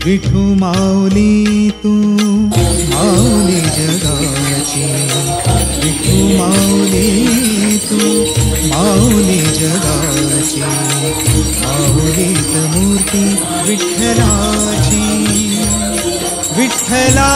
विठू माऊली तू माऊली जगाची, विठू माऊली तू माऊली जगाची, माऊलीत मूर्ती विठ्ठलाची, विठ्ठला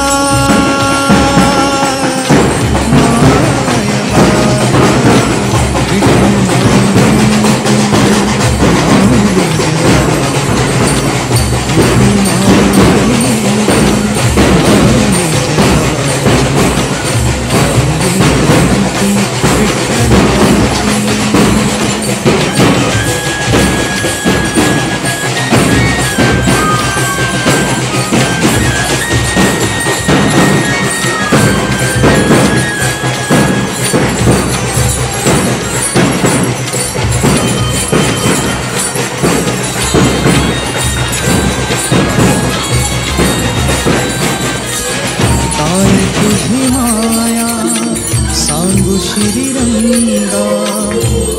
श्रीरंगा,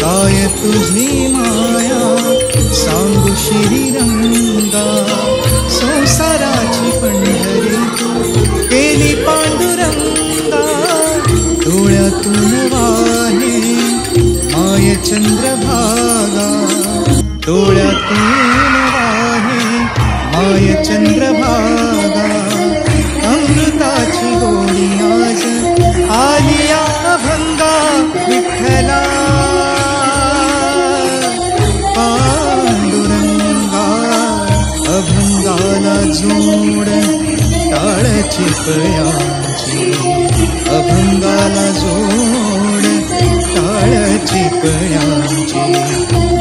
काय तुझी माया सांगू श्रीरंगा, संसाराची पंढरी तू केली पांडुरंगा, डोळ्यातून वाहे माय चंद्रभागा, डोळ्यातून वाहे माय चंद्रभागा, अमृताची गोडी आज आलिया अभंगा, विठ्ठला पांडुरंगा, अभंगाला जोड टाळची पळ्यांची, अभंगाला जोड टाळची पळ्यांची,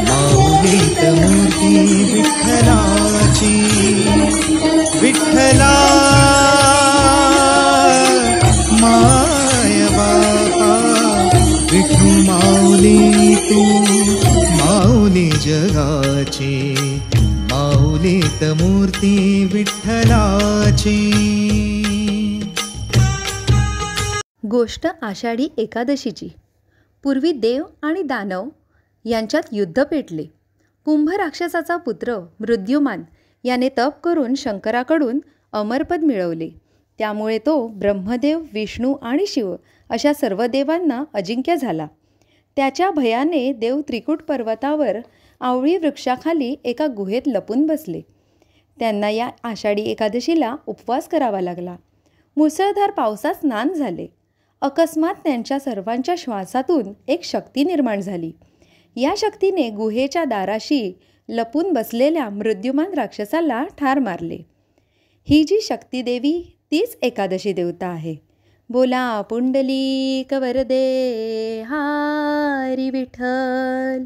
माऊलीत मूर्ती विठ्ठलाची, विठ्ठला माय बापा, विठू माऊली तू माऊली जगाची, माऊलीत मूर्ती विठ्ठलाची. गोष्ट आषाढी एकादशीची. पूर्वी देव आणि दानव यांच्यात युद्ध पेटले. कुंभ राक्षसाचा पुत्र मृत्युमान याने तप करून शंकराकडून अमरपद मिळवले. त्यामुळे तो ब्रह्मदेव, विष्णू आणि शिव अशा सर्व देवांना अजिंक्य झाला. त्याच्या भयाने देव त्रिकूट पर्वतावर आवळी वृक्षाखाली एका गुहेत लपून बसले. त्यांना या आषाढी एकादशीला उपवास करावा लागला. मुसळधार पावसात स्नान झाले. अकस्मात त्यांच्या सर्वांच्या श्वासातून एक शक्ती निर्माण झाली. या शक्तीने गुहेच्या दाराशी लपून बसलेल्या मृत्युमान राक्षसाला ठार मारले. ही जी शक्ती देवी तीच एकादशी देवता आहे. बोला पुंडलिक वरदे हरी विठ्ठल,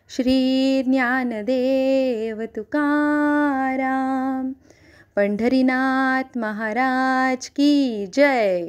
श्री ज्ञानदेव तुकाराम, पंढरीनाथ महाराज की जय.